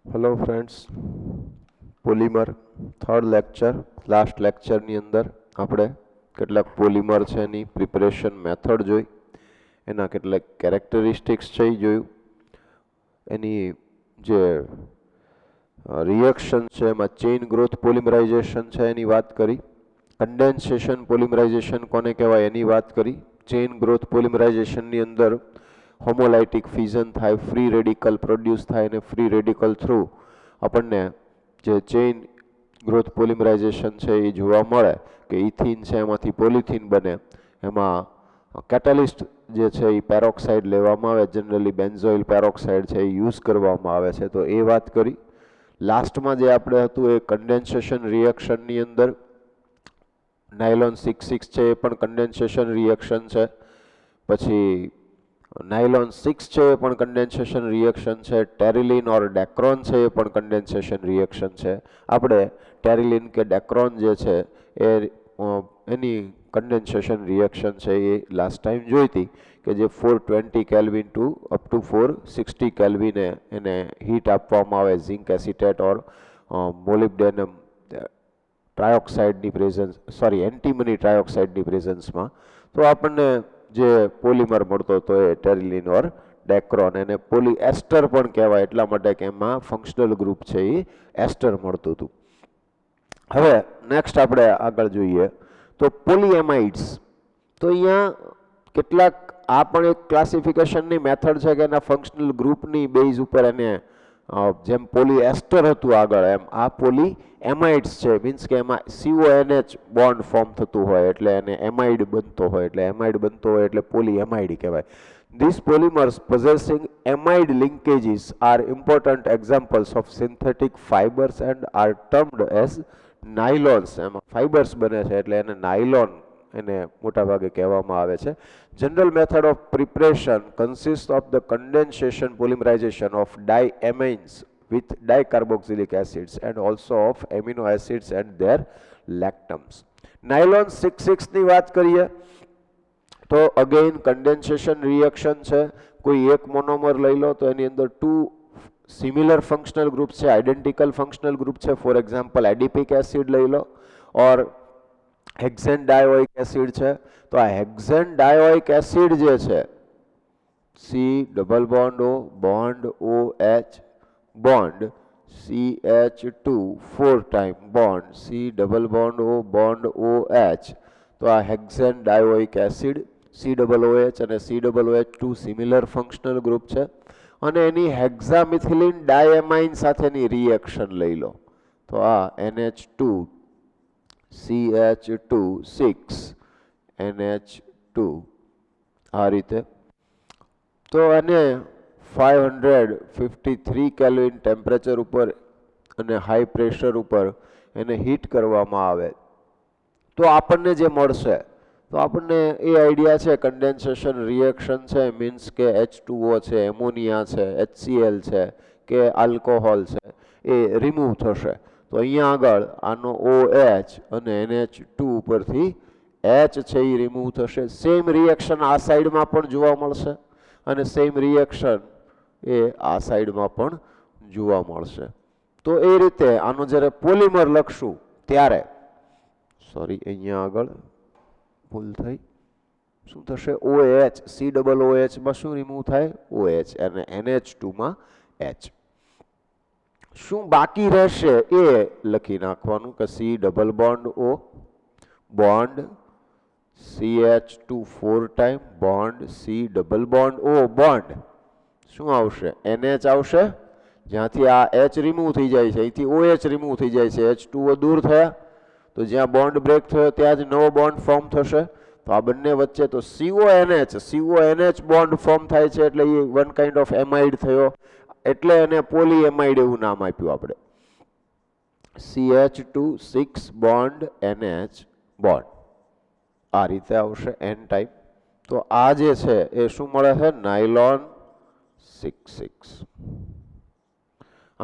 Hello friends, polymer third lecture. Last લેક્ચરની અંદર આપણે કેટલાક પોલિમર છે એની પ્રિપરેશન મેથડ જોઈ, એના કેટલાક કેરેક્ટરિસ્ટિક્સ છે એ જોયું, એની જે રિએક્શન છે એમાં ચેઇન ગ્રોથ પોલિમરાઇઝેશન છે એની વાત કરી, કન્ડેન્સેશન પોલિમરાઇઝેશન કોને કહેવાય એની વાત કરી. ચેઇન ગ્રોથ પોલિમરાઇઝેશનની અંદર હોમોલાઇટિક ફ્યુઝન થાય, ફ્રી રેડિકલ પ્રોડ્યુસ થાય અને ફ્રી રેડિકલ થ્રુ આપણને જે ચેઇન ગ્રોથ પોલિમરાઇઝેશન છે એ જોવા મળે કે ઇથિન છે એમાંથી પોલિથીન બને. એમાં કેટાલિસ્ટ જે છે એ પેરોક્સાઇડ લેવામાં આવે, જનરલી બેન્ઝોઇલ પેરોક્સાઇડ છે એ યુઝ કરવામાં આવે છે, તો એ વાત કરી. લાસ્ટમાં જે આપણે હતું એ કન્ડેન્સેશન રિએક્શનની અંદર નાયલોન 6 છે એ પણ કન્ડેન્સેશન રિએક્શન છે, પછી નાયલોન 6 છે એ પણ કન્ડેન્સેશન રિએક્શન છે, ટેરિલિન ઓર ડેક્રોન છે એ પણ કન્ડેન્સેશન રિએક્શન છે. આપણે ટેરિલિન કે ડેક્રોન જે છે એની કન્ડેન્સેશન રિએક્શન છે એ લાસ્ટ ટાઈમ જોઈ હતી કે જે 420 કેલ્વિન ટુ અપ ટુ 460 કેલ્વિને એને હીટ આપવામાં આવે ઝિંક એસિટેટ ઓર મોલિબ્ડેનમ ટ્રાયોક્સાઇડની એન્ટીમની ટ્રાયોક્સાઇડની પ્રેઝન્સમાં, તો આપણને જે પોલિમર મળતો હતો એ ટેરિલિન ઓર ડેક્રોન, એને પોલીએસ્ટર પણ કહેવાય એટલા માટે કે એમાં ફંક્શનલ ગ્રુપ છે એ એસ્ટર મળતું હતું. હવે નેક્સ્ટ આપણે આગળ જોઈએ તો પોલીએમાઇડ્સ. તો અહીંયા કેટલાક આ પણ એક ક્લાસિફિકેશનની મેથડ છે કે એના ફંક્શનલ ગ્રુપની બેઝ ઉપર એને જેમ પોલીએસ્ટર હતું આગળ એમ આ પોલી એમાઇડ્સ છે, મીન્સ કે એમાં CONH બોન્ડ ફોર્મ થતું હોય એટલે એને એમાઇડ બનતો હોય, એટલે એમાઇડ બનતો હોય એટલે પોલી એમાઇડ કહેવાય. These polymers possessing amide linkages are important examples of synthetic fibers and are termed as nylons. એમાં ફાઇબર્સ બને છે એટલે એને નાયલોન એને મોટાભાગે કહેવામાં આવે છે. General method of preparation consist of the condensation polymerization of diamines with dicarboxylic acids and also of amino acids and their lactams. Nylon 6 ની વાત કરીએ તો અગેઇન કન્ડેન્સેશન રિએક્શન છે. કોઈ એક મોનોમર લઈ લો તો એની અંદર ટુ સિમિલર ફંક્શનલ ગ્રુપ છે, આઇડેન્ટિકલ ફંક્શનલ ગ્રુપ છે. ફોર એક્ઝામ્પલ એડિપિક એસિડ લઈ લો ઓર હેક્ઝેન ડાયોઇક એસિડ છે. તો આ હેક્ઝેન ડાયોઇક એસિડ જે છે C double bond O bond OH bond CH2 4 time bond C double bond O bond OH. તો આ હેક્ઝેન ડાયોઇક એસિડ COOH અને COOH2 સિમિલર ફંક્શનલ ગ્રુપ છે અને એની હેક્ઝામિથિલિન ડાયએમાઇન સાથેની રિએક્શન લઈ લો તો આ NH2 CH2 6 NH2 આ રીતે. તો એને 553 કેલ્વિન ટેમ્પરેચર ઉપર અને હાઈ પ્રેશર ઉપર એને હીટ કરવામાં આવે તો આપણને જે મળશે તો આપણને એ આઈડિયા છે કન્ડેન્સેશન રિએક્શન છે, મીન્સ કે H2O છે, એમોનિયા છે, HCl છે કે આલ્કોહોલ છે એ રિમૂવ થશે. તો અહીંયા આગળ આનો OH અને NH2 ઉપરથી H છે એ રિમૂવ થશે. સેમ રિએક્શન આ સાઈડમાં પણ જોવા મળશે અને સેમ રિએક્શન એ આ સાઈડમાં પણ જોવા મળશે. તો એ રીતે આનો જ્યારે પોલિમર લખશું ત્યારે અહીંયા આગળ ભૂલ થઈ, શું થશે OH COOH માં શું રિમૂવ થાય OH અને NH2 માં H. શું બાકી રહેશે એ લખી નાખવાનું કે C double bond O bond CH2 4 time bond C double bond O bond શું આવશે NH આવશે, જ્યાંથી આ H રિમૂવ થઈ જાય છે અહીંથી OH રિમૂવ થઈ જાય છે, H2O દૂર થયા તો જ્યાં બોન્ડ બ્રેક થયો ત્યાં જ નવો બોન્ડ ફોર્મ થશે. તો આ બંને વચ્ચે તો CONH બોન્ડ ફોર્મ થાય છે એટલે એ વન કાઇન્ડ ઓફ એમાઇડ થયો એટલે એને પોલી એમાઇડ એવું નામ આપ્યું આપણે. CH2 6 બોન્ડ NH બોન્ડ આ રીતે આવશે N ટાઈપ. તો આ જે છે એ શું મળે છે નાયલોન 6.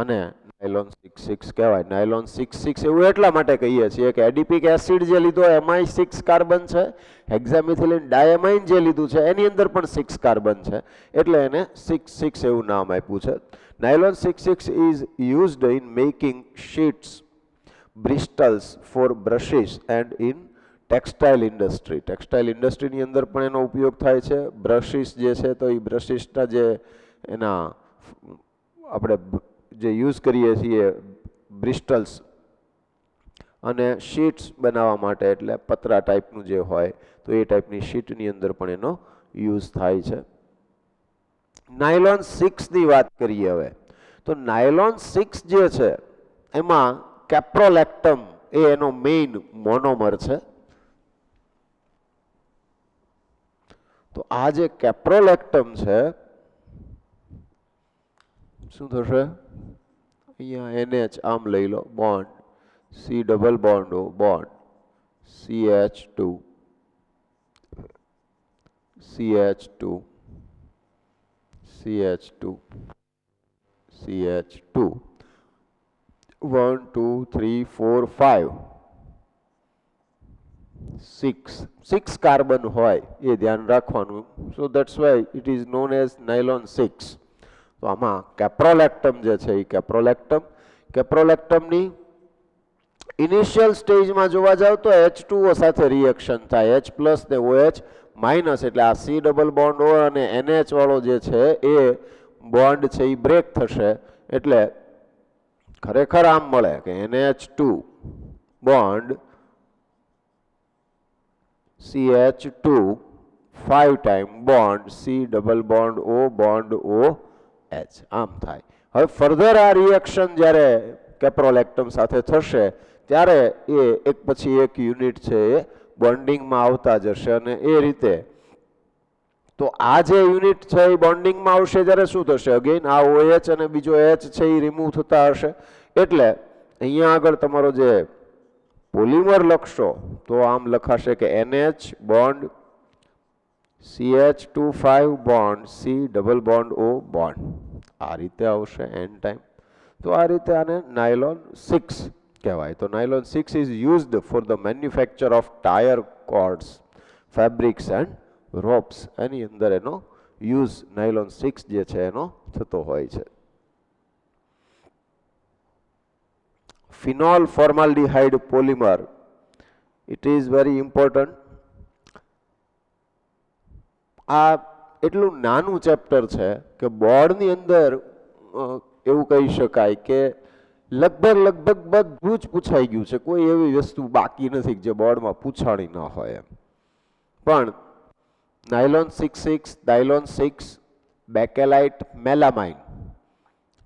અને નાયલોન 6 કહેવાય. નાયલોન 6 એવું એટલા માટે કહીએ છીએ કે એડિપિક એસિડ જે લીધો એમાંય 6 કાર્બન છે, હેક્ઝામિથિલિન ડાયમાઇન જે લીધું છે એની અંદર પણ 6 કાર્બન છે, એટલે એને 6 એવું નામ આપ્યું છે. Nylon 6 is used in making sheets, bristles for brushes and in textile industry. Textile ઇન્ડસ્ટ્રીની અંદર પણ એનો ઉપયોગ થાય છે. બ્રશિસ જે છે તો એ બ્રશિસના જે એના આપણે જે યુઝ કરીએ છીએ બ્રિસ્ટલ્સ અને શીટ્સ બનાવવા માટે, એટલે પતરા ટાઈપનું જે હોય તો એ ટાઈપની શીટની અંદર પણ એનો યુઝ થાય છે. નાયલોન 6ની વાત કરીએ હવે, તો નાયલોન 6 જે છે એમાં કેપ્રોલેક્ટમ એ એનો મેઇન મોનોમર છે. તો આ જે કેપ્રોલેક્ટમ છે શું થશે, અહીંયા NH આમ લઈ લો, bond C double bond O bond CH2 CH2 CH2 CH2 1 2 3 4 5 6 carbon હોય એ ધ્યાન રાખવાનું. સો that's why it is known as nylon 6. તો આમાં કેપ્રોલેક્ટમ જે છે એ કેપ્રોલેક્ટમની ઇનિશિયલ સ્ટેજમાં જોવા જાવ તો H2O સાથે રિએક્શન થાય, H પ્લસ ને OH માઇનસ, એટલે આ C ડબલ બોન્ડ O અને NH વાળો જે છે એ બોન્ડ છે એ બ્રેક થશે, એટલે ખરેખર આમ મળે કે NH2 bond CH2 5 time bond C double bond O bond OH આમ થાય. હવે ફર્ધર આ રિએક્શન જ્યારે કેપ્રોલેક્ટમ સાથે થશે ત્યારે એ એક પછી એક યુનિટ છે એ બોન્ડિંગમાં આવતા જશે, અને એ રીતે તો આ જે યુનિટ છે એ બોન્ડિંગમાં આવશે ત્યારે શું થશે, અગેન આ OH અને બીજો H છે એ રિમૂવ થતા હશે, એટલે અહીંયા આગળ તમારો જે પોલિમર લખશો તો આમ લખાશે કે NH bond CH2 bond C double bond O bond, આ રીતે આવશે એન ટાઈમ. તો આ રીતે આને નાયલોન 6 કહેવાય. તો nylon 6 is used for the manufacture of tyre cords, fabrics and ropes. એની અંદર એનો યુઝ નાયલોન 6 જે છે એનો થતો હોય છે. Phenol formaldehyde polymer, it is very important. આ એટલું નાનું ચેપ્ટર છે કે બોર્ડની અંદર એવું કહી શકાય કે લગભગ બધું જ પૂછાઈ ગયું છે, કોઈ એવી વસ્તુ બાકી નથી જે બોર્ડમાં પૂછાણી ન હોય એમ. પણ નાયલોન 6 નાયલોન 6 બેકેલાઇટ મેલામાઇન,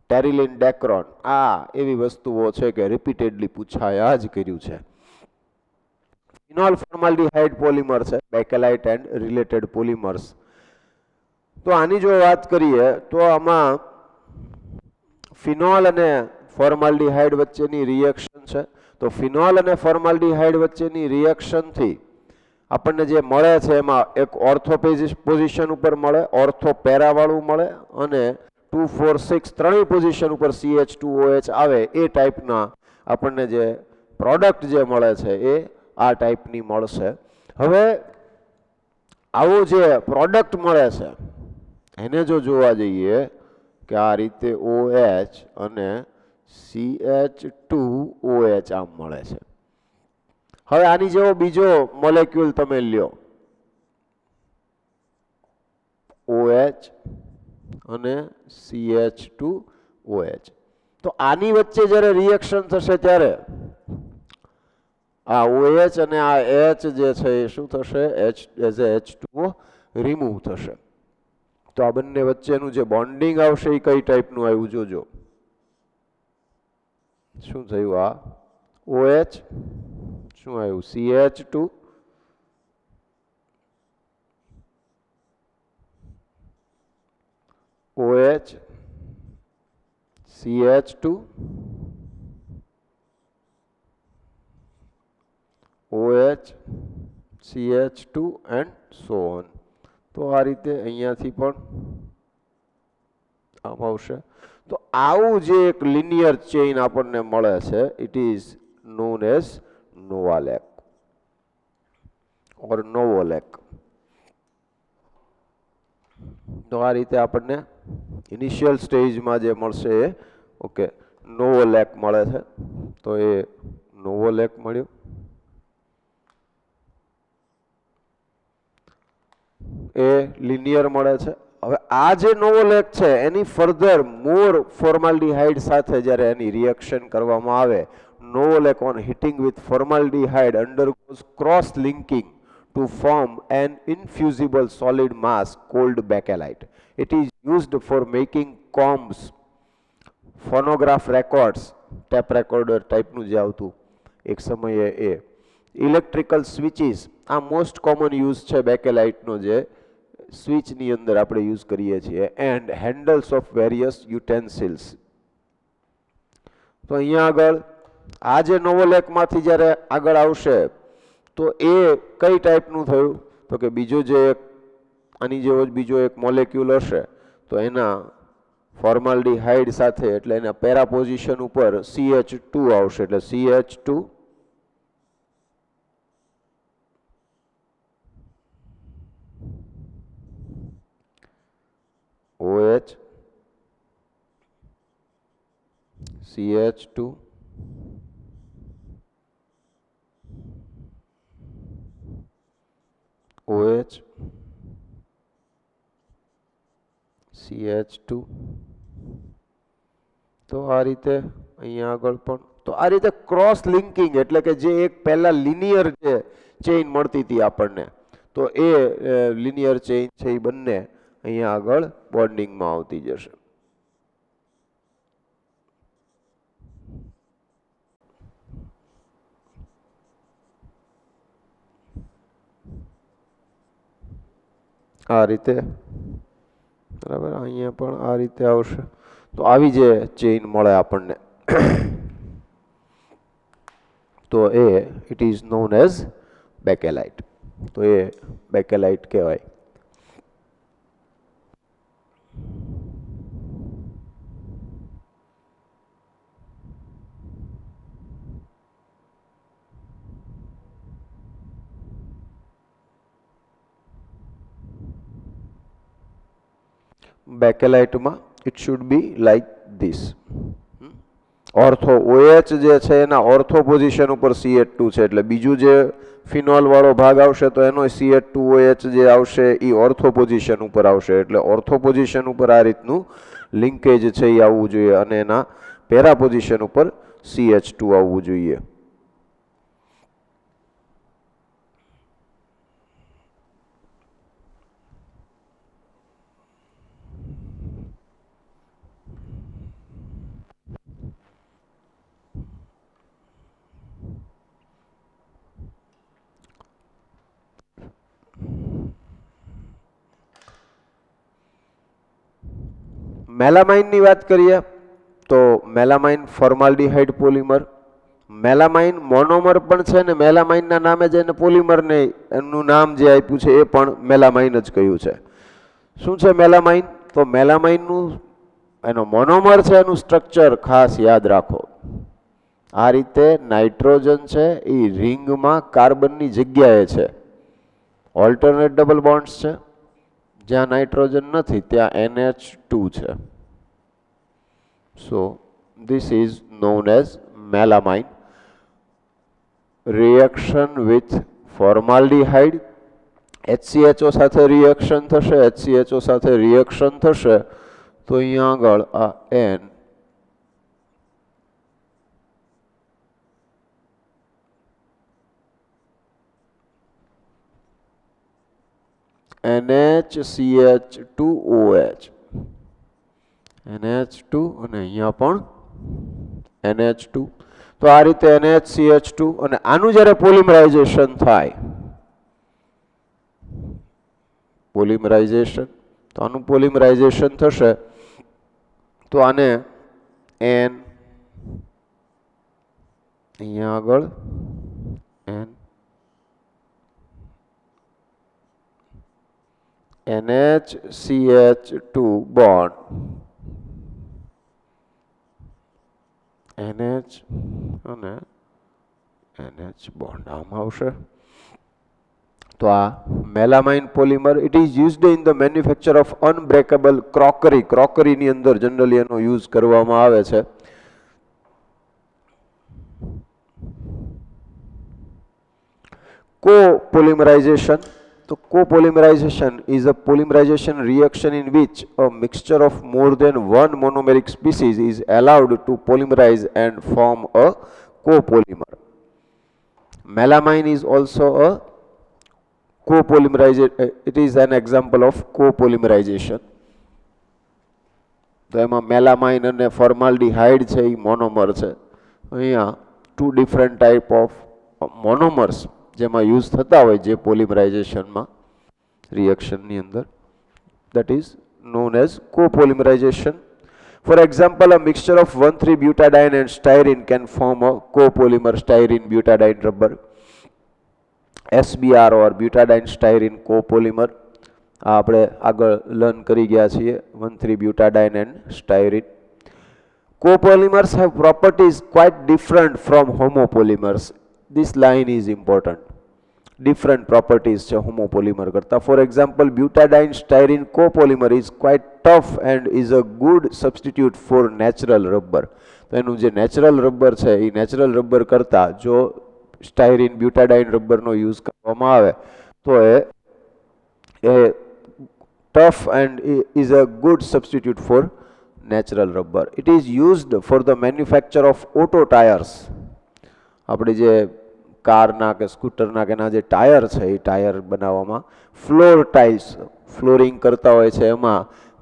ટેરિલિન ડેક્રોન, આ એવી વસ્તુઓ છે કે રિપીટેડલી પૂછાયા જ કર્યું છે. ફિનોલ ફોર્માલ્ડિહાઇડ પોલિમર છે, બેકેલાઇટ એન્ડ રિલેટેડ પોલિમર્સ. તો આની જો વાત કરીએ તો આમાં ફિનોલ અને ફોર્માલ્ડિહાઇડ વચ્ચેની રિએક્શન છે. તો ફિનોલ અને ફોર્માલ્ડિહાઇડ વચ્ચેની રિએક્શનથી આપણને જે મળે છે એમાં એક ઓર્થો પોઝિશન ઉપર મળે, ઓર્થો પેરાવાળું મળે, અને 2 4 6 ત્રણેય પોઝિશન ઉપર CH2OH આવે એ ટાઈપના આપણને જે પ્રોડક્ટ જે મળે છે એ આ ટાઈપની મળશે. હવે આવું જે પ્રોડક્ટ મળે છે એને જો જોવા જઈએ કે આ રીતે OH અને CH2OH આમ મળે છે. હવે આની જેવો બીજો મોલેક્યુલ તમે લ્યો, OH અને CH2OH, તો આની વચ્ચે જ્યારે રિએક્શન થશે ત્યારે આ OH અને આ H જે છે એ શું થશે, H as a H2O remove થશે. તો આ બંને વચ્ચેનું જે બોન્ડિંગ આવશે એ કઈ ટાઈપનું આવ્યું જોજો. શું થયું, આ OH શું આવ્યું, CH2 OH CH2 OH CH2 and so on. તો આ રીતે અહીંયાથી પણ આમ આવશે. તો આવું જે એક લિનિયર ચેઇન આપણને મળે છે ઇટ ઇઝ નોન એઝ નોવાલેક ઓર નોવોલેક. તો આ રીતે આપણને ઇનિશિયલ સ્ટેજમાં જે મળશે એ ઓકે નોવોલેક મળે છે. તો એ નોવોલેક મળ્યું. એ લિનિયર મળે છે. હવે આ જે નોવોલેક છે એની ફર્ધર મોર ફોર્માલ્ડિહાઇડ સાથે જ્યારે એની રિએક્શન કરવામાં આવે, novolac on heating with formaldehyde undergoes cross linking to form an infusible solid mass called bakelite. It is used for making combs, phonograph records, tape recorder ટાઈપનું જે આવતું એક સમયે એ, ઇલેક્ટ્રિકલ સ્વિચીસ, આ મોસ્ટ કોમન યુઝ છે બેકેલાઇટનો જે સ્વિચની અંદર આપણે યુઝ કરીએ છીએ, and handles of various utensils. તો અહીંયા આગળ આ જે નોવોલેકમાંથી જ્યારે આગળ આવશે તો એ કઈ ટાઈપનું થયું? તો કે બીજો જે આની જેવો જ બીજો એક મોલેક્યુલ હશે તો એના ફોર્માલ્ડિહાઇડ સાથે એટલે એના પેરા પોઝિશન ઉપર CH2 આવશે, એટલે CH2 OH CH2 OH CH2. તો આ રીતે અહીંયા આગળ પણ તો આ રીતે ક્રોસ લિંકિંગ એટલે કે જે એક પહેલા લિનિયર જે ચેઇન મળતી હતી આપણને તો એ લિનિયર ચેઇન છે એ બંને અહીંયા આગળ બોન્ડિંગમાં આવતી જશે. આ રીતે બરાબર, અહીંયા પણ આ રીતે આવશે. તો આવી જે ચેઇન મળે આપણને તો એ it is known as bakelite. તો એ બેકેલાઇટ કહેવાય. બેકેલાઇટમાં it should be like this. Ortho OH જે છે એના ઓર્થો પોઝિશન ઉપર CH2 છે એટલે બીજું જે ફિનોલ વાળો ભાગ આવશે તો એનો CH2OH જે આવશે એ ઓર્થો પોઝિશન ઉપર આવશે, એટલે ઓર્થો પોઝિશન ઉપર આ રીતનું લિંકેજ છે એ આવવું જોઈએ અને એના પેરા પોઝિશન ઉપર CH2 આવવું જોઈએ. મેલામાઇનની વાત કરીએ તો melamine formaldehyde polymer. Melamine monomer પણ છે ને મેલામાઇનના નામે જ એને પોલિમરને એનું નામ જે આપ્યું છે એ પણ મેલામાઇન જ કહ્યું છે. શું છે મેલામાઇન? તો મેલામાઇનનું એનો મોનોમર છે એનું સ્ટ્રક્ચર ખાસ યાદ રાખો. આ રીતે નાઇટ્રોજન છે એ રિંગમાં કાર્બનની જગ્યાએ છે. ઓલ્ટરનેટ ડબલ બોન્ડ્સ છે, જ્યાં નાઇટ્રોજન નથી ત્યાં NH2 છે. So this is known as melamine. Reaction with formaldehyde, HCHO સાથે રિએક્શન થશે, HCHO સાથે રિએક્શન થશે તો અહીંયા આગળ આ NHCH2OH NH2 અને અહીંયા પણ NH2. તો આ રીતે NHCH2 અને આનું જ્યારે પોલિમરાઇઝેશન થાય, પોલિમરાઇઝેશન તો આનું પોલિમરાઇઝેશન થશે તો આને N અહીંયા આગળ NHCH2 બોન્ડ NH અને NH બોન્ડ આમ આવશે. તો આ melamine polymer it is used in the manufacture of unbreakable crockery. ક્રોકરીની અંદર જનરલી એનો યુઝ કરવામાં આવે છે. કોપોલિમરાઇઝેશન. તો copolymerization is a polymerization reaction in which a mixture of more than one monomeric species is allowed to polymerize and form a copolymer. Melamine is also a copolymerization. It is an example of copolymerization. તો એમાં melamine અને formaldehyde છે એ monomer છે. અહીંયા two different type of monomers જેમાં use થતા હોય જે પોલિમરાઇઝેશનમાં રિએક્શનની અંદર that is known as copolymerization. For example, a mixture of 1,3-butadiene and styrene can form a copolymer styrene butadiene rubber. SBR or butadiene styrene copolymer. આ આપણે આગળ learn કરી ગયા છીએ 1,3-butadiene and styrene. Copolymers have properties quite different from homopolymers. This line is important. Different properties છે homopolymer કરતા. For example, butadiene styrene copolymer is quite tough and is a good substitute for natural rubber. તો એનું જે natural rubber છે એ natural rubber કરતા જો styrene butadiene રબરનો use કરવામાં આવે તો એ tough and is a good substitute for natural rubber. It is used for the manufacture of auto tires. આપણે જે કારના કે સ્કૂટરના કે એના જે ટાયર છે એ ટાયર બનાવવામાં ફ્લોર ટાઇલ્સ ફ્લોરિંગ કરતા હોય છે એમાં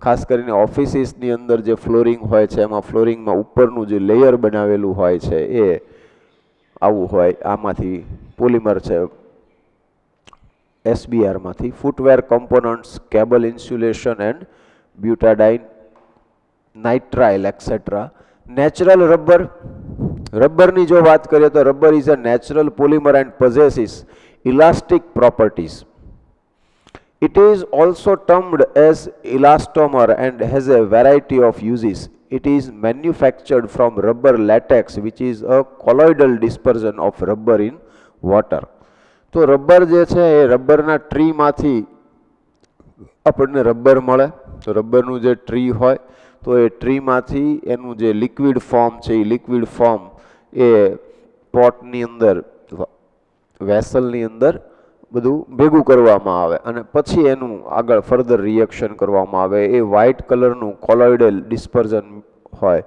ખાસ કરીને ઓફિસીસની અંદર જે ફ્લોરિંગ હોય છે એમાં ફ્લોરિંગમાં ઉપરનું જે લેયર બનાવેલું હોય છે એ આવું હોય આમાંથી પોલિમર છે SBR માંથી. Footwear components cable insulation and butadiene nitrile etcetera. Natural rubber. રબરની જો વાત કરીએ તો rubber is a natural polymer and possesses elastic properties. It is also termed as elastomer and has a variety of uses. It is manufactured from rubber latex which is a colloidal dispersion of rubber in water. તો rubber જે છે એ રબરના ટ્રીમાંથી આપણને rubber મળે. તો રબરનું જે tree હોય તો એ ટ્રીમાંથી એનું જે લિક્વિડ ફોર્મ છે એ લિક્વિડ ફોર્મ એ પોટની અંદર વેસલની અંદર બધું ભેગું કરવામાં આવે અને પછી એનું આગળ ફર્ધર રિએક્શન કરવામાં આવે. એ વ્હાઇટ કલરનું કોલોઇડલ ડિસ્પર્ઝન હોય.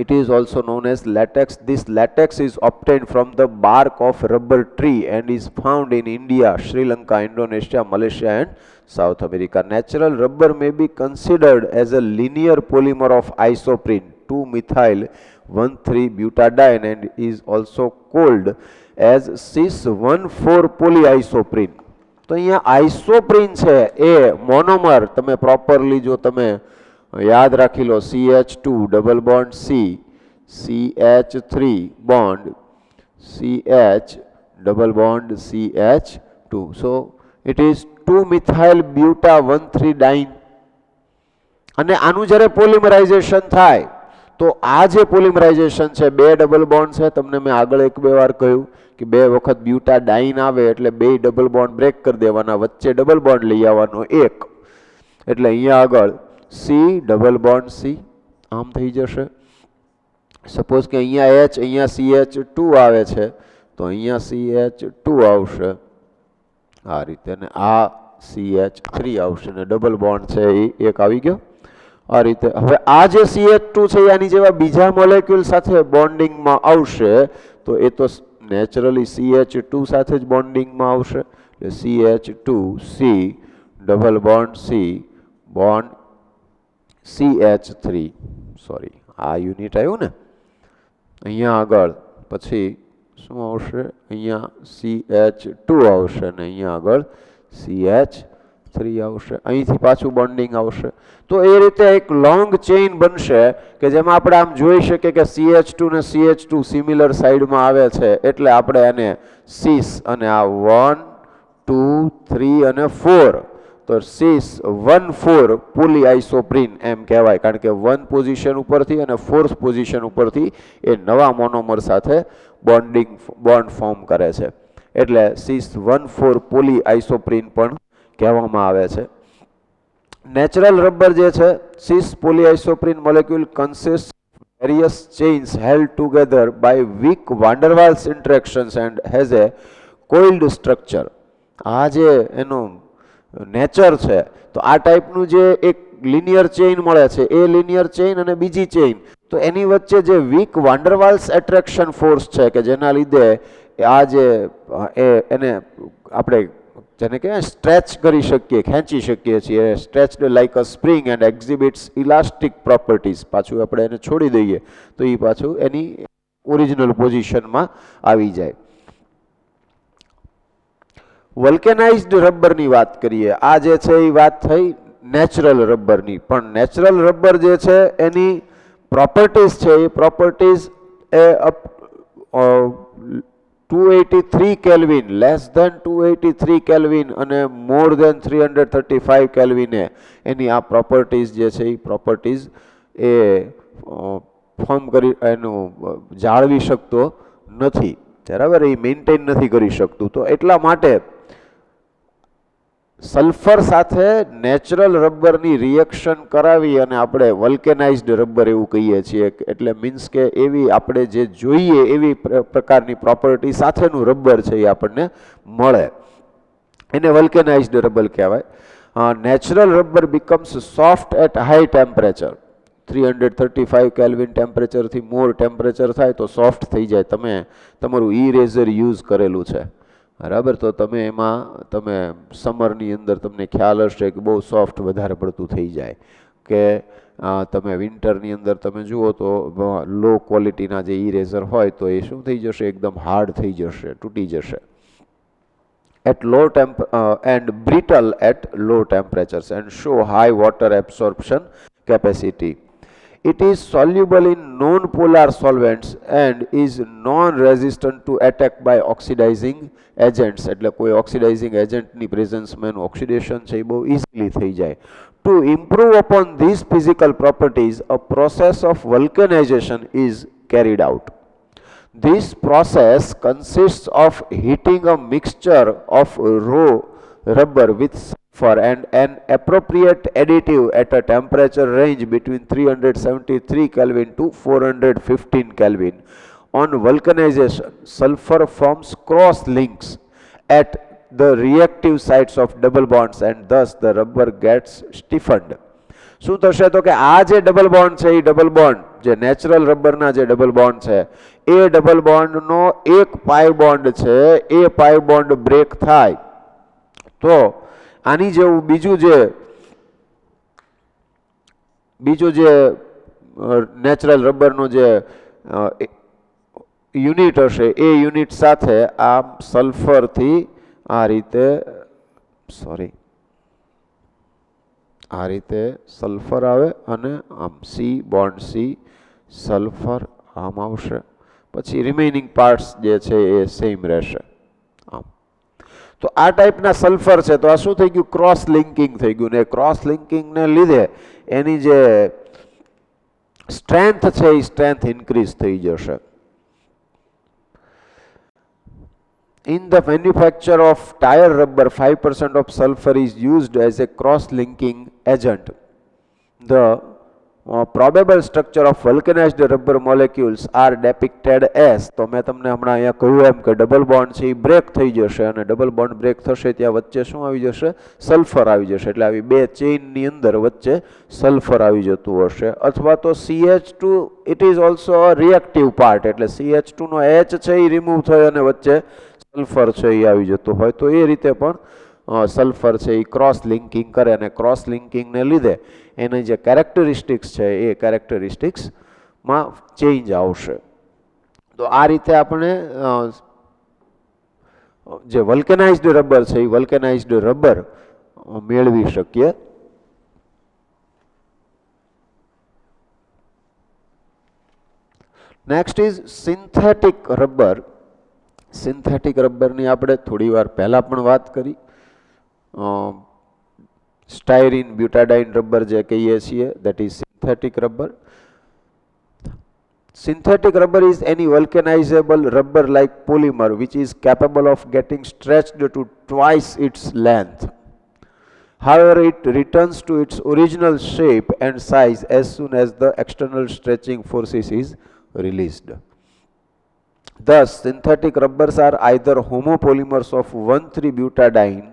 It is also known as latex. This latex is obtained from the bark of rubber tree and is found in India, Sri Lanka, Indonesia, Malaysia and South America. Natural rubber may be considered as a linear polymer of isoprene 2-methyl-1,3-butadiene and is also called as cis-1,4-polyisoprene. તો અહીંયા આઇસોપ્રીન છે એ monomer તમે properly જો તમે યાદ રાખી લો CH2 double bond C CH3 bond CH double bond CH2. So it is 2-methyl-buta-1,3-diene. અને આનું જ્યારે પોલિમરાઇઝેશન થાય તો આ જે પોલિમરાઇઝેશન છે બે ડબલ બોન્ડ છે તમને મેં આગળ એક બે વાર કહ્યું કે બે વખત બ્યુટાડાઇન આવે એટલે બે ડબલ બોન્ડ બ્રેક કરી દેવાના વચ્ચે ડબલ બોન્ડ લઈ આવવાનો એક એટલે અહીંયા આગળ C ડબલ બોન્ડ C આમ થઈ જશે. સપોઝ કે અહીંયા H અહીંયા CH2 આવે છે તો અહીંયા CH2 આવશે આ રીતે અને આ CH3 આવશે ને ડબલ બોન્ડ છે એ એક આવી ગયો આ રીતે. હવે આ જે CH2 છે આની જેવા બીજા મોલેક્યુલ સાથે બોન્ડિંગમાં આવશે તો એ તો નેચરલી CH2 સાથે જ બોન્ડિંગમાં આવશે એટલે CH2 C double bond C bond CH3 sorry આ યુનિટ આવ્યું ને અહીંયા આગળ પછી શું આવશે અહીંયા CH2 આવશે અને અહીંયા આગળ CH3 આવશે અહીંથી પાછું બોન્ડિંગ આવશે. તો એ રીતે એક લોંગ ચેઇન બનશે કે જેમાં આપણે આમ જોઈ શકીએ કે CH2 ને CH2 સિમિલર સાઈડમાં આવે છે એટલે આપણે એને સિસ અને આ 1 2 3 અને 4 તો CH-14 પોલીઆઇસોપ્રીન એમ કહેવાય, કારણ કે 1 પોઝિશન ઉપરથી અને 4th પોઝિશન ઉપરથી એ નવા મોનોમર સાથે બોન્ડ ફોર્મ કરે છે, એટલે CH-14 પોલીઆઇસોપ્રીન પણ કહેવામાં આવે છે. નેચરલ રબર જે છે, cis polyisoprene molecule consists of various chains held together by weak van der Waals interactions and has a coiled structure. આ જે એનો નેચર છે, તો આ ટાઈપનું જે એક લિનિયર ચેઇન મળે છે, એ લિનિયર ચેઇન અને બીજી ચેઇન, તો એની વચ્ચે જે વીક વાન ડર વાલ્સ એટ્રેક્શન ફોર્સ છે કે જેના લીધે આ જે એને આપણે જેને કહેવાય સ્ટ્રેચ કરી શકીએ, ખેંચી શકીએ છીએ, stretched like a spring and exhibits elastic properties. પાછું આપણે એને છોડી દઈએ તો એ પાછું એની ઓરિજિનલ પોઝિશનમાં આવી જાય. વલ્કેનાઇઝ્ડ રબરની વાત કરીએ. આ જે છે એ વાત થઈ નેચરલ રબરની, પણ નેચરલ રબર જે છે એની પ્રોપર્ટીઝ છે, એ પ્રોપર્ટીઝ એ 283 કેલ્વિન, લેસ ધેન 283 કેલ્વિન અને મોર ધેન 335 કેલ્વિને એની આ પ્રોપર્ટીઝ જે છે એ પ્રોપર્ટીઝ એ ફોર્મ કરી એનું જાળવી શકતો નથી, બરાબર, એ મેન્ટેન નથી કરી શકતું. તો એટલા માટે સલ્ફર સાથે નેચરલ રબરની રિએક્શન કરાવી અને આપણે વલ્કેનાઇઝ્ડ રબર એવું કહીએ છીએ, એટલે મીન્સ કે એવી આપણે જે જોઈએ એવી પ્રકારની પ્રોપર્ટી સાથેનું રબર છે એ આપણને મળે, એને વલ્કેનાઇઝ્ડ રબર કહેવાય. Natural rubber becomes soft at high temperature, 335 kelvin ટેમ્પરેચરથી મોર ટેમ્પરેચર થાય તો સોફ્ટ થઈ જાય. તમે તમારું ઇરેઝર યુઝ કરેલું છે, બરાબર, તો તમે એમાં તમે સમરની અંદર તમને ખ્યાલ હશે કે બહુ સોફ્ટ વધારે પડતું થઈ જાય, કે તમે વિન્ટરની અંદર તમે જુઓ તો લો ક્વોલિટીના જે ઇરેઝર હોય તો એ શું થઈ જશે, એકદમ હાર્ડ થઈ જશે, તૂટી જશે. at low temp and brittle at low temperatures and show high water absorption capacity. It is soluble in non-polar solvents and is non-resistant to attack by oxidizing agents. એટલે કોઈ ઓક્સિડાઇઝિંગ એજન્ટની પ્રેઝન્સમાં એનું ઓક્સિડેશન છે એ બહુ ઇઝીલી થઈ જાય. To improve upon these physical properties, a process of vulcanization is carried out. This process consists of heating a mixture of raw rubber with sulfur and an appropriate additive at a temperature range between 373 Kelvin to 415 Kelvin. On vulcanization, sulfur forms cross links at the reactive sites of double bonds and thus the rubber gets stiffened. શું થશે તો કે આ જે double bond છે એ double bond જે natural રબરના જે double bond છે એ ડબલ બોન્ડનો એક પાઈ બોન્ડ છે એ પાઈ બોન્ડ બ્રેક થાય તો આની જેવું બીજું જે નેચરલ રબરનો જે યુનિટ હશે એ યુનિટ સાથે આ સલ્ફરથી આ રીતે આ રીતે સલ્ફર આવે અને આમ સી બોન્ડ સી સલ્ફર આમ આવશે, પછી રિમેઇનિંગ પાર્ટ્સ જે છે એ સેમ રહેશે આમ. તો આ ટાઈપના સલ્ફર છે તો આ શું થઈ ગયું, ક્રોસ લિંકિંગ થઈ ગયું, ને ક્રોસ લિંકિંગને લીધે એની જે સ્ટ્રેન્થ છે એ સ્ટ્રેન્થ ઇન્ક્રીઝ થઈ જશે. In the manufacture of tire rubber, 5% of sulfur is used as a cross-linking agent. The probable structure of vulcanized rubber molecules are depicted as, તો મેં તમને હમણાં અહીંયા કહ્યું એમ કે ડબલ બોન્ડ છે એ બ્રેક થઈ જશે અને ડબલ બોન્ડ બ્રેક થશે ત્યાં વચ્ચે શું આવી જશે, સલ્ફર આવી જશે, એટલે આવી બે ચેઇનની અંદર વચ્ચે સલ્ફર આવી જતું હશે. અથવા તો CH2 it is also a reactive part, એટલે CH2 નો H છે એ રિમૂવ થઈ અને વચ્ચે સલ્ફર છે એ આવી જતું હોય તો એ રીતે પણ સલ્ફર છે એ ક્રોસ લિંકિંગ કરે અને ક્રોસ લિંકિંગને લીધે એની જે કેરેક્ટરિસ્ટિક્સ છે એ કેરેક્ટરિસ્ટિક્સમાં ચેન્જ આવશે. તો આ રીતે આપણે જે વલ્કેનાઇઝ્ડ રબર છે એ વલ્કેનાઇઝ્ડ રબર મેળવી શકીએ. Next is synthetic rubber. Synthetic રબરની આપણે થોડી વાર પહેલાં પણ વાત કરી. સ્ટાયરીન બ્યુટાડાઇન રબર જે કહીએ છીએ, that is synthetic rubber. Synthetic rubber is any vulcanizable rubber like polymer which is capable of getting stretched to twice its length. However, it returns to its original shape and size as soon as the external stretching forces is released. Thus, synthetic rubbers are either homopolymers of 1,3-butadiene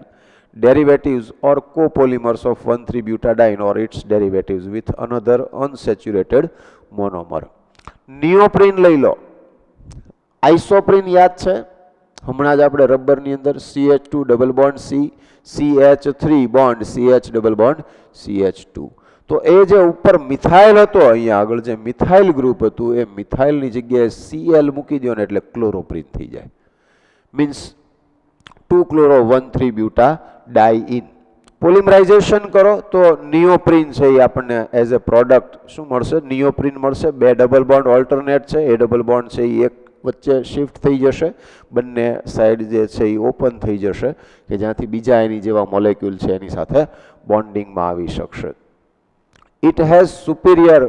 derivatives or copolymers of 1,3-butadiene or its derivatives with another unsaturated monomer. નિયોપ્રીન લઈ લો, આઇસોપ્રીન યાદ છે, હમણાં જ આપણે રબરની અંદર CH2 double bond C, CH3 bond CH double bond CH2. તો એ જે ઉપર મિથાઇલ હતો, અહીંયા આગળ જે મિથાઇલ ગ્રુપ હતું, એ મિથાઇલની જગ્યાએ Cl મૂકી દો ને એટલે ક્લોરોપ્રીન થઈ જાય. Means 2-chloro-1,3-butadiene. પોલિમરાઇઝેશન કરો તો નિયોપ્રીન છે એ આપણને એઝ એ પ્રોડક્ટ શું મળશે? નિયોપ્રીન મળશે. 2 ડબલ બોન્ડ ઓલ્ટરનેટ છે, એ ડબલ બોન્ડ છે એ એક વચ્ચે શિફ્ટ થઈ જશે, બંને સાઈડ જે છે એ ઓપન થઈ જશે કે જ્યાંથી બીજા એની જેવા મોલેક્યુલ છે એની સાથે બોન્ડિંગમાં આવી શકશે. It has superior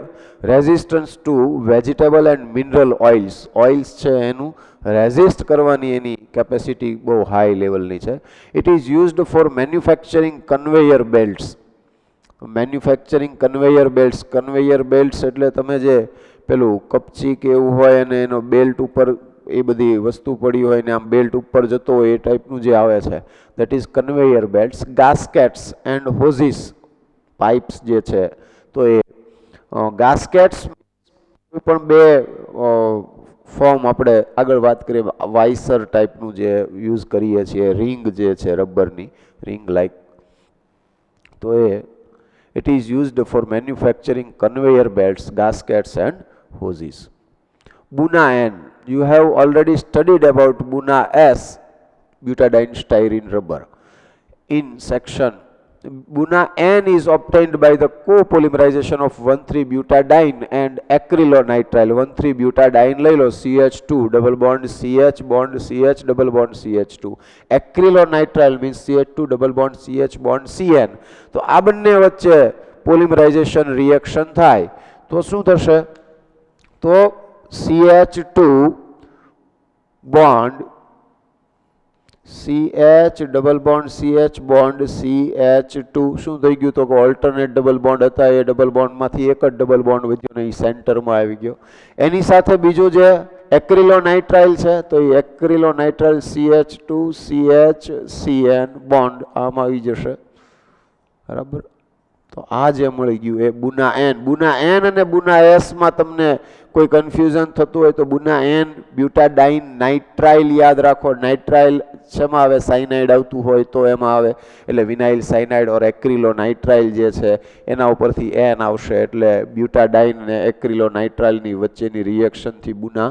resistance to vegetable and mineral oils. Oils છે એનું રેઝિસ્ટ કરવાની એની કેપેસિટી બહુ હાઈ લેવલની છે. It is used for manufacturing conveyor belts. Manufacturing conveyor belts. Conveyor belts એટલે તમે જે પેલું કપચી કે એવું હોય અને એનો બેલ્ટ ઉપર એ બધી વસ્તુ પડી હોય ને આમ બેલ્ટ ઉપર જતો હોય એ ટાઈપનું જે આવે છે, that is conveyor belts. Gaskets and hoses, pipes જે છે, તો એ ગાસ્કેટ્સ પણ બે ફોર્મ આપણે આગળ વાત કરીએ, વાઇસર ટાઈપનું જે યુઝ કરીએ છીએ, રિંગ જે છે રબરની, રિંગ લાઈક, તો એ it is used for manufacturing conveyor belts, gaskets and hoses. Buna N, you have already studied about Buna S, butadiene styrene rubber. In section, Buna N is obtained by the copolymerization of 1,3-butadiene and acrylonitrile. 1,3-butadiene લઈ લો, CH2 double bond CH bond CH double bond CH2. acrylonitrile means CH2 double bond CH bond CN. તો આ બંને વચ્ચે polymerisation reaction થાય તો શું થશે? તો CH2 bond CH double bond CH bond CH2 શું થઈ ગયું? તો કે ઓલ્ટરનેટ ડબલ બોન્ડ હતા એ ડબલ બોન્ડમાંથી એક જ ડબલ બોન્ડ વધ્યો ને એ સેન્ટરમાં આવી ગયો. એની સાથે બીજું જે એક્રિલોનાઇટ્રાઇલ છે, તો એ એક્રિલોનાઇટ્રાઇલ CH2 CH CN બોન્ડ આમાં આવી જશે. બરાબર? તો આ જે મળી ગયું એ બુના એન. બુના એન અને બુના એસ માં તમને કોઈ કન્ફ્યુઝન થતું હોય તો બુના એન બ્યુટાડાઇન નાઇટ્રાઇલ યાદ રાખો. નાઇટ્રાઇલ શેમાં આવે? સાઇનાઇડ આવતું હોય તો એમાં આવે, એટલે વિનાઇલ સાઇનાઇડ ઓર એક્રિલોનાઇટ્રાઇલ જે છે એના ઉપરથી એન આવશે, એટલે બ્યુટાડાઇન અને એક્રિલોનાઇટ્રાઇલની વચ્ચેની રિએક્શનથી બુના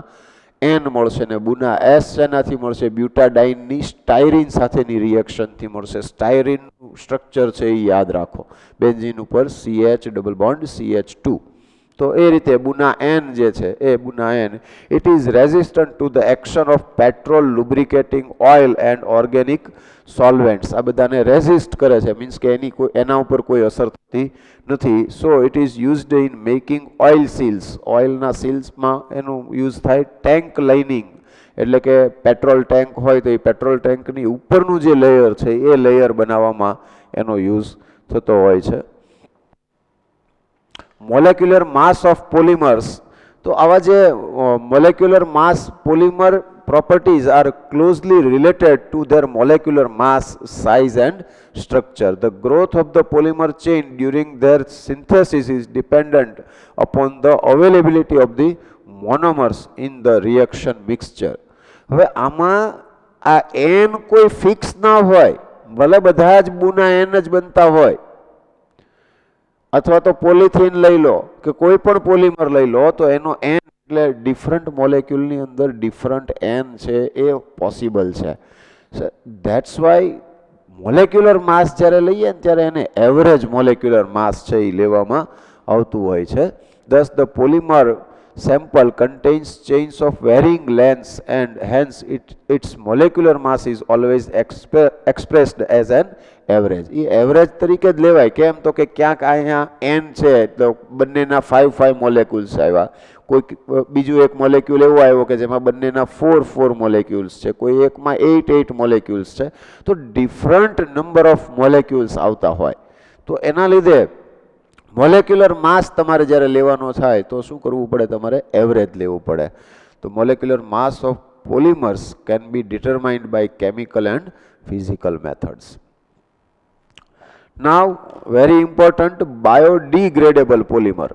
એન મળશે ને બુના એસ શેનાથી મળશે? બ્યુટાડાઇનની સ્ટાયરીન સાથેની રિએક્શનથી મળશે. સ્ટાયરીનનું સ્ટ્રક્ચર છે એ યાદ રાખો, બેન્ઝીન ઉપર CH ડબલ બોન્ડ CH2. તો એ રીતે બુના એન જે છે એ Buna N, it is resistant to the action of petrol, lubricating oil and organic solvents. આ બધાને રેઝિસ્ટ કરે છે, મીન્સ કે એના ઉપર કોઈ અસર થતી નથી. So it is used in making oil seals. ઓઇલના સીલ્સમાં એનું યુઝ થાય. ટેન્ક લાઇનિંગ એટલે કે પેટ્રોલ ટેન્ક હોય તો એ પેટ્રોલ ટેન્કની ઉપરનું જે લેયર છે એ લેયર બનાવવામાં એનો યુઝ થતો હોય છે. મોલેક્યુલર માસ ઓફ પોલિમર્સ, તો આવા જે molecular mass polymer properties are closely related to their molecular mass, size and structure. The growth of the polymer chain during their synthesis is dependent upon the availability of the monomers in the reaction mixture. હવે આમાં આ n કોઈ fix ના હોય, ભલે બધા જ બુના n જ બનતા હોય, અથવા તો પોલિથીન લઈ લો કે કોઈ પણ પોલિમર લઈ લો, તો એનો n એટલે ડિફરન્ટ મોલેક્યુલની અંદર ડિફરન્ટ એન છે એ પોસિબલ છે. ધેટ્સ વાય મોલેક્યુલર માસ જ્યારે લઈએ ને ત્યારે એને એવરેજ મોલેક્યુલર માસ છે એ લેવામાં આવતું હોય છે. Thus the polymer sample contains chains of varying lengths and hence its molecular mass is always expressed as an average. A average તરીકે જ લેવાય. કેમ તો કે ક્યાંક અહીંયા n છે તો બંનેના 5 મોલેક્યુલ્સ આવ્યા, કોઈ બીજું એક મોલેક્યુલ એવો આવ્યો કે જેમાં બંનેના 4 મોલેક્યુલ્સ છે, કોઈ એકમાં 8 મોલેક્યુલ્સ છે, તો ડિફરન્ટ નંબર ઓફ મોલેક્યુલ્સ આવતા હોય. તો એના લીધે મોલેક્યુલર માસ તમારે જ્યારે લેવાનો થાય તો શું કરવું પડે? તમારે એવરેજ લેવું પડે. તો molecular mass of polymers can be determined by chemical and physical methods. Now, very important, biodegradable polymer.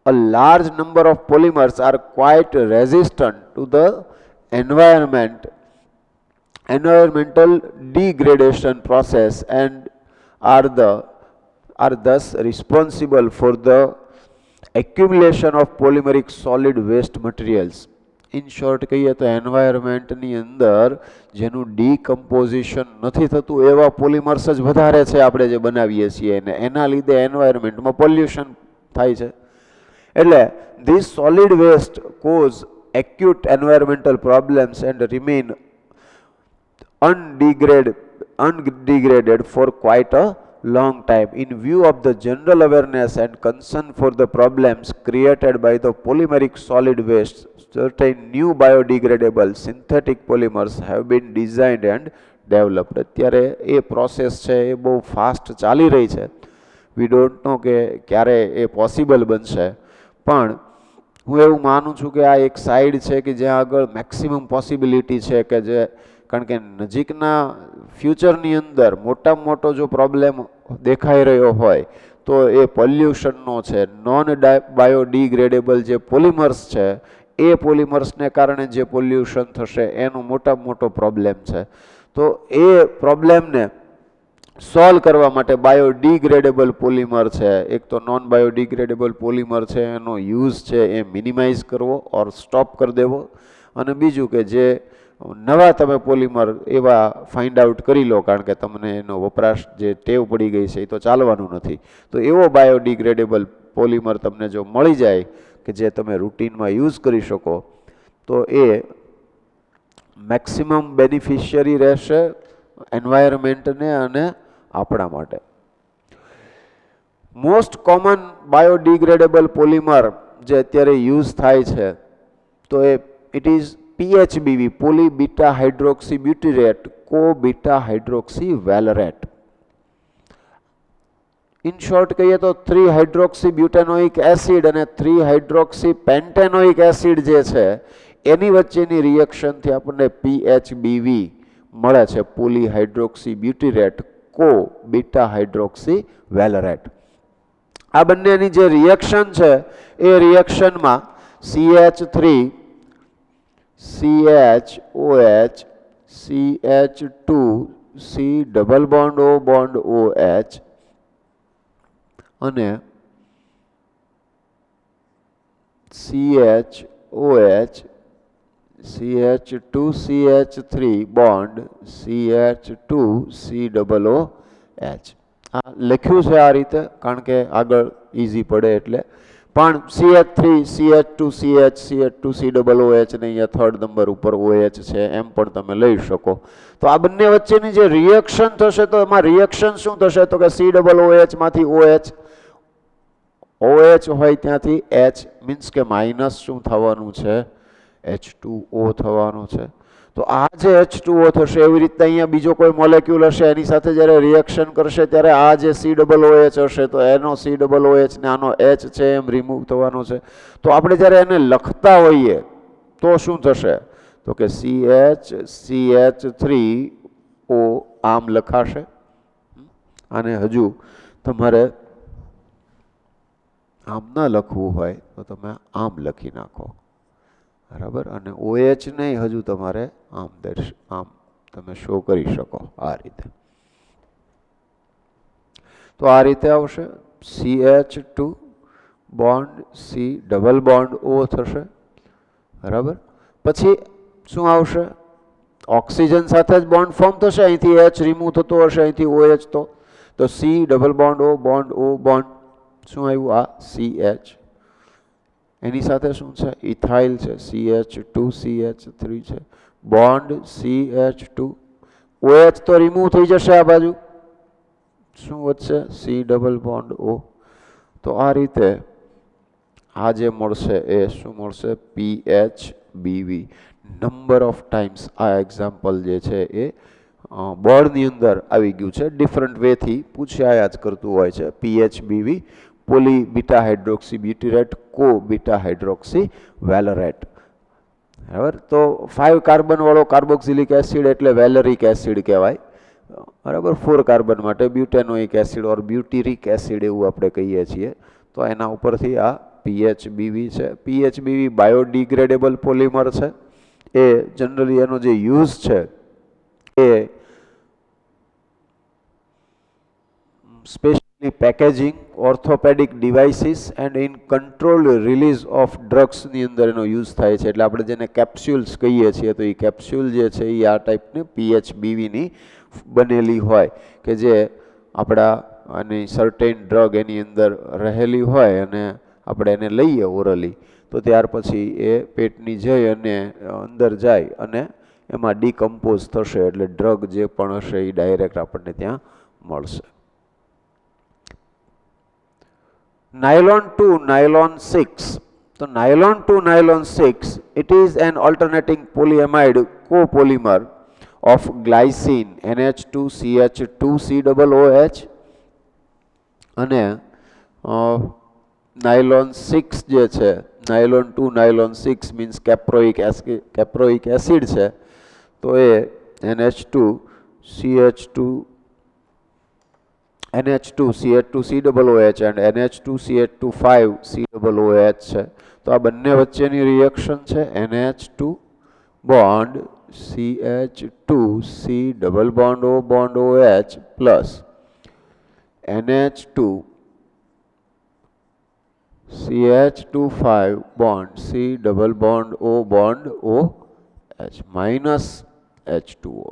A large number of polymers are quite resistant to the environmental degradation process and are thus responsible for the accumulation of polymeric solid waste materials. In short કહીએ તો એન્વાયરમેન્ટની અંદર જેનું decomposition નથી થતું એવા polymers જ વધારે છે આપણે જે બનાવીએ છીએ અને એના લીધે એન્વાયરમેન્ટમાં પોલ્યુશન થાય છે. એટલે this solid waste cause acute environmental problems and remain undegraded for quite a long time. In view of the general awareness and concern for the problems created by the polymeric solid waste, certain new biodegradable synthetic polymers have been designed and developed. અત્યારે એ process છે એ બહુ fast ચાલી રહી છે. We don't know કે ક્યારે એ possible બનશે, પણ હું એવું માનું છું કે આ એક સાઈડ છે કે જ્યાં આગળ મેક્સિમમ પોસિબિલિટી છે કે જે, કારણ કે નજીકના ફ્યુચરની અંદર મોટામાં મોટો જો પ્રોબ્લેમ દેખાઈ રહ્યો હોય તો એ પોલ્યુશનનો છે. નોન બાયોડિગ્રેડેબલ જે પોલિમર્સ છે એ પોલિમર્સને કારણે જે પોલ્યુશન થશે એનો મોટામાં મોટો પ્રોબ્લેમ છે. તો એ પ્રોબ્લેમને સોલ્વ કરવા માટે બાયોડિગ્રેડેબલ પોલિમર છે, એક તો નોન બાયોડિગ્રેડેબલ પોલિમર છે એનો યુઝ છે એ મિનિમાઇઝ કરવો ઓર સ્ટોપ કરી દેવો, અને બીજું કે જે નવા તમે પોલિમર એવા ફાઇન્ડ આઉટ કરી લો, કારણ કે તમને એનો વપરાશ જે ટેવ પડી ગઈ છે એ તો ચાલવાનું નથી. તો એવો બાયોડિગ્રેડેબલ પોલિમર તમને જો મળી જાય કે જે તમે રૂટીનમાં યુઝ કરી શકો તો એ મેક્સિમમ બેનિફિશિયરી રહેશે એન્વાયરમેન્ટને અને આપણા માટે. મોસ્ટ કોમન બાયોડિગ્રેડેબલ પોલિમર જે અત્યારે યુઝ થાય છે તો એ it is PHBV, poly beta hydroxy butyrate co beta hydroxy valerate. In short કહીએ તો 3 હાઇડ્રોક્સી બ્યુટેનોઇક એસિડ અને 3 હાઇડ્રોક્સી પેન્ટેનોઇક એસિડ જે છે એની વચ્ચેની રિએક્શનથી આપણને PHBV મળે છે, poly hydroxy butyrate co beta hydroxy વેલરેટ. આ બંનેની જે રિએક્શન છે એ રિએક્શનમાં CH3 CHOH CH2 C double bond O bond OH અને CHOH CH2 CH3 bond CH2 C double OH. આ લખ્યું છે આ રીતે કારણ કે આગળ ઇઝી પડે એટલે, પણ CH3 CH2 CH CH2 C double OH ને અહીંયા થર્ડ નંબર ઉપર OH છે એમ પણ તમે લઈ શકો. તો આ બંને વચ્ચેની જે રિએક્શન થશે તો એમાં રિએક્શન શું થશે તો કે C ડબલ OH માંથી OH હોય ત્યાંથી H મીન્સ કે માઇનસ શું થવાનું છે H2O થવાનું છે. તો આ જે H2O થશે એવી રીતે અહીંયા બીજો કોઈ મોલેક્યુલ હશે એની સાથે જ્યારે રિએક્શન કરશે ત્યારે આ જે C ડબલ OH હશે તો એનો C ડબલ OH ને આનો H છે એમ રિમૂવ થવાનો છે. તો આપણે જ્યારે એને લખતા હોઈએ તો શું થશે તો કે CH3O આમ લખાશે, અને હજુ તમારે આમ ન લખવું હોય તો તમે આમ લખી નાખો, બરાબર. અને OH નહીં હજુ તમારે આમ આમ તમે શો કરી શકો આ રીતે. તો આ રીતે આવશે CH2 bond C double bond O થશે, બરાબર. પછી શું આવશે ઓક્સિજન સાથે જ બોન્ડ ફોર્મ થશે, અહીંથી H રિમૂવ થતો હશે અહીંથી OH તો C double bond O bond O bond શું આવ્યું આ CH એની સાથે શું છે? ઇથાઇલ છે, CH2CH3 છે, બોન્ડ CH2, OH તો રિમૂવ થઈ જશે આ બાજુ, શું વધશે? C double bond O. તો આ રીતે આ જે મળશે એ શું મળશે? PHBV. નંબર ઓફ ટાઈમ્સ આ એક્ઝામ્પલ જે છે એ બોર્ડની અંદર આવી ગયું છે, ડિફરન્ટ વેથી પૂછાયા જ કરતું હોય છે. PHBV poly beta hydroxy butyrate co beta hydroxy વેલરેટ. બરાબર, તો 5 કાર્બન વાળો કાર્બોક્સિલિક એસિડ એટલે વેલેરિક એસિડ કહેવાય. બરાબર, 4 કાર્બન માટે બ્યુટેનોઇક એસિડ ઓર બ્યુટીરિક એસિડ એવું આપણે કહીએ છીએ. તો એના ઉપરથી આ PHBV છે. PHBV બાયોડિગ્રેડેબલ પોલિમર છે. એ જનરલી એનો જે યુઝ છે એ specially packaging, orthopaedic devices and in controlled release of ડ્રગ્સની અંદર એનો યુઝ થાય છે. એટલે આપણે જેને કેપ્સ્યુલ્સ કહીએ છીએ, તો એ કેપ્સ્યુલ જે છે એ આ ટાઈપની PHBVની બનેલી હોય કે જે આપણા અને સર્ટેન ડ્રગ એની અંદર રહેલી હોય અને આપણે એને લઈએ ઓરલી, તો ત્યાર પછી એ પેટની જઈ અને અંદર જાય અને એમાં ડીકમ્પોઝ થશે, એટલે ડ્રગ જે પણ હશે એ ડાયરેક્ટ આપણને ત્યાં મળશે. Nylon two nylon 6. તો nylon two nylon 6 it is an alternating polyamide copolymer of glycine NH2CH2COOH અને નાયલોન 6 જે છે, nylon two nylon 6 means caproic acid છે, તો એ NH2CH2COOH and NH2CH25COOH છે. તો આ બંને વચ્ચેની રિએક્શન છે NH2 bond CH2C double bond O bond OH plus NH2 CH25 bond C double bond O bond OH minus H2O.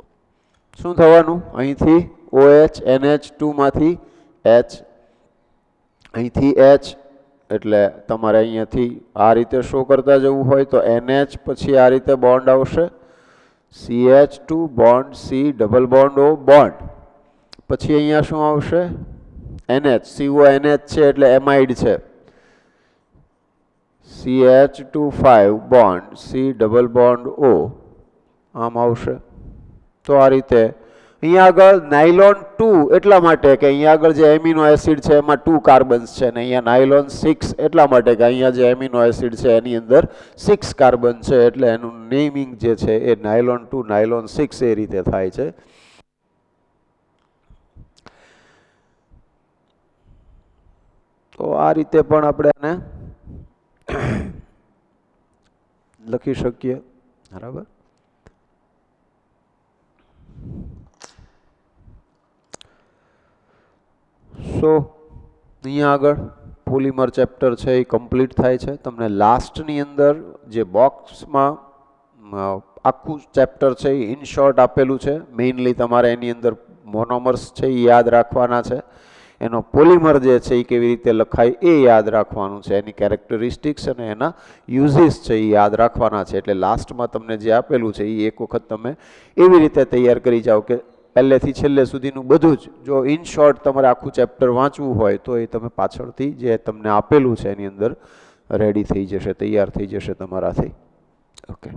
શું થવાનું? અહીંથી OH NH2 માંથી H, અહીંથી H, એટલે તમારે અહીંયાથી આ રીતે શો કરતા જવું હોય તો NH પછી આ રીતે બોન્ડ આવશે, CH2 bond C double bond O bond, પછી અહીંયા શું આવશે? NH, CONH છે એટલે એમાઇડ છે, CH25 bond C double bond O આમ આવશે. તો આ રીતે અહીંયા આગળ નાયલોન 2 એટલા માટે કે અહીંયા આગળ જે એમિનો એસિડ છે એમાં 2 કાર્બન્સ છે, અને અહીંયા નાયલોન 6 એટલા માટે કે અહીંયા જે એમિનો એસિડ છે એની અંદર 6 કાર્બન છે, એટલે એનું નેમિંગ જે છે એ નાયલોન 2 નાયલોન 6 એ રીતે થાય છે. તો આ રીતે પણ આપણે આને લખી શકીએ. બરાબર. સો અહીંયા આગળ પોલિમર ચેપ્ટર છે એ કમ્પ્લીટ થાય છે. તમને લાસ્ટની અંદર જે બોક્સમાં આખું ચેપ્ટર છે એ ઇન શોર્ટ આપેલું છે. મેઇનલી તમારે એની અંદર મોનોમર્સ છે એ યાદ રાખવાના છે, એનો પોલિમર જે છે એ કેવી રીતે લખાય એ યાદ રાખવાનું છે, એની કેરેક્ટરિસ્ટિક્સ અને એના યુઝિસ છે એ યાદ રાખવાના છે. એટલે લાસ્ટમાં તમને જે આપેલું છે એ એક વખત તમે એવી રીતે તૈયાર કરી જાઓ કે પહેલેથી છેલ્લે સુધીનું બધું જ, જો ઇન શોર્ટ તમારે આખું ચેપ્ટર વાંચવું હોય તો એ તમે પાછળથી જે તમને આપેલું છે એની અંદર રેડી થઈ જશે, તૈયાર થઈ જશે તમારાથી. ઓકે.